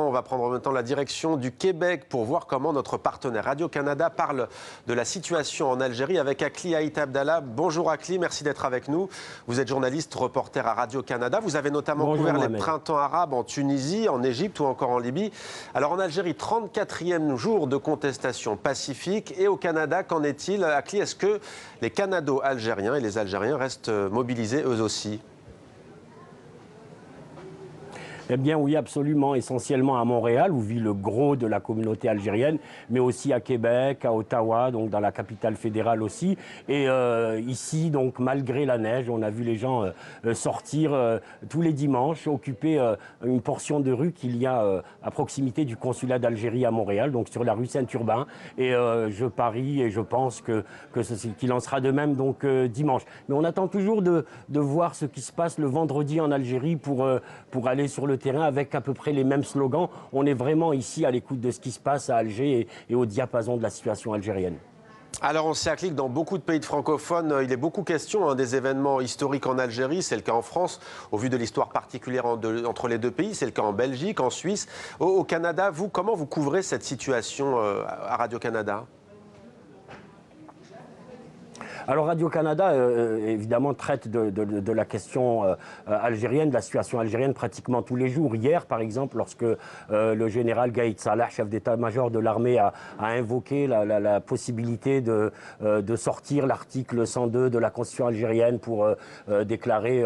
on va prendre en même temps la direction du Québec pour voir comment notre partenaire Radio-Canada parle de la situation en Algérie avec Akli Haït Abdallah. Bonjour Akli, merci d'être avec nous. Vous êtes journaliste, reporter à Radio-Canada. Vous avez notamment couvert les printemps arabes en Tunisie, en Égypte ou encore en Libye. Alors en Algérie, 34e jour de contestation pacifique. Et au Canada, qu'en est-il? Akli, est-ce que les Canado-Algériens et les Algériens restent mobilisés eux aussi? Eh bien oui, absolument, essentiellement à Montréal, où vit le gros de la communauté algérienne, mais aussi à Québec, à Ottawa, donc dans la capitale fédérale aussi. Et ici, donc malgré la neige, on a vu les gens sortir tous les dimanches, occuper une portion de rue qu'il y a à proximité du consulat d'Algérie à Montréal, donc sur la rue Saint-Urbain. Et je parie et je pense qu'il en sera de même donc dimanche. Mais on attend toujours de voir ce qui se passe le vendredi en Algérie pour aller sur le terrain avec à peu près les mêmes slogans. On est vraiment ici à l'écoute de ce qui se passe à Alger et au diapason de la situation algérienne. Alors on sait à Clic, dans beaucoup de pays francophones, il est beaucoup question des événements historiques en Algérie. C'est le cas en France, au vu de l'histoire particulière entre les deux pays. C'est le cas en Belgique, en Suisse. Au Canada, comment vous couvrez cette situation à Radio-Canada ? Alors Radio-Canada, évidemment, traite de la question algérienne, de la situation algérienne pratiquement tous les jours. Hier, par exemple, lorsque le général Gaïd Salah, chef d'état-major de l'armée, a invoqué la possibilité de sortir l'article 102 de la Constitution algérienne pour déclarer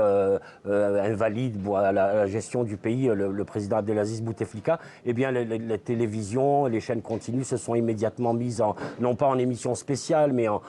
invalide à la gestion du pays le président Abdelaziz Bouteflika, eh bien, les télévisions, les chaînes continues se sont immédiatement mises, non pas en émission spéciale, mais en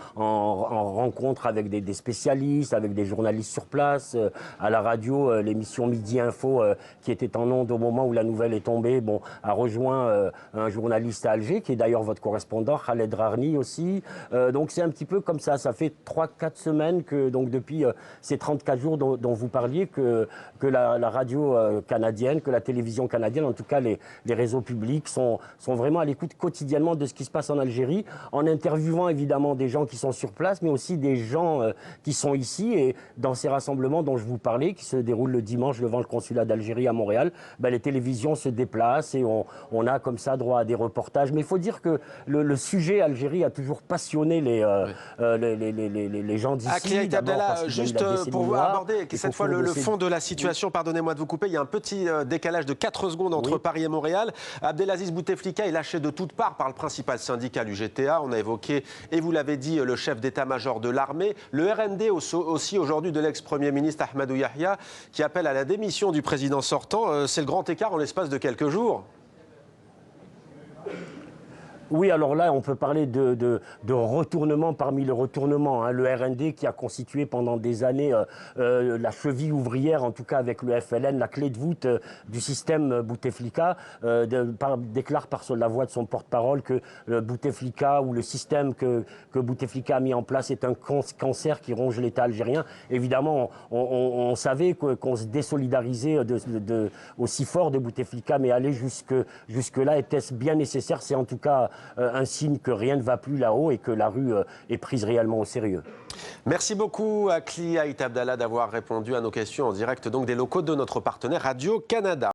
rencontre avec des spécialistes, avec des journalistes sur place. À la radio, l'émission Midi Info, qui était en ondes au moment où la nouvelle est tombée, a rejoint un journaliste à Alger, qui est d'ailleurs votre correspondant, Khaled Rarni aussi. Donc c'est un petit peu comme ça. Ça fait 3-4 semaines que, donc depuis ces 34 jours dont vous parliez, que la radio canadienne, que la télévision canadienne, en tout cas les réseaux publics, sont vraiment à l'écoute quotidiennement de ce qui se passe en Algérie, en interviewant évidemment des gens qui sont sur place, mais aussi des gens qui sont ici. Et dans ces rassemblements dont je vous parlais, qui se déroulent le dimanche devant le consulat d'Algérie à Montréal, les télévisions se déplacent et on a comme ça droit à des reportages. Mais il faut dire que le sujet Algérie a toujours passionné les gens d'ici. Akli Haït Abdallah, juste pour vous aborder cette fois le fond de la situation, pardonnez-moi de vous couper, il y a un petit décalage de 4 secondes entre Paris et Montréal. Abdelaziz Bouteflika est lâché de toutes parts par le principal syndicat, l'UGTA. On a évoqué, et vous l'avez dit, le chef d'état-major de l'armée. Le RND aussi aujourd'hui de l'ex-premier ministre Ahmadou Yahya qui appelle à la démission du président sortant. C'est le grand écart en l'espace de quelques jours. Oui, alors là, on peut parler de retournement parmi le retournement. Le RND qui a constitué pendant des années la cheville ouvrière, en tout cas avec le FLN, la clé de voûte du système Bouteflika, déclare par la voix de son porte-parole que Bouteflika ou le système que Bouteflika a mis en place est un cancer qui ronge l'État algérien. Évidemment, on savait qu'on se désolidarisait aussi fort de Bouteflika, mais aller jusque-là, était-ce bien nécessaire? C'est en tout cas un signe que rien ne va plus là-haut et que la rue est prise réellement au sérieux. Merci beaucoup Akli Haït Abdallah d'avoir répondu à nos questions en direct donc des locaux de notre partenaire Radio-Canada.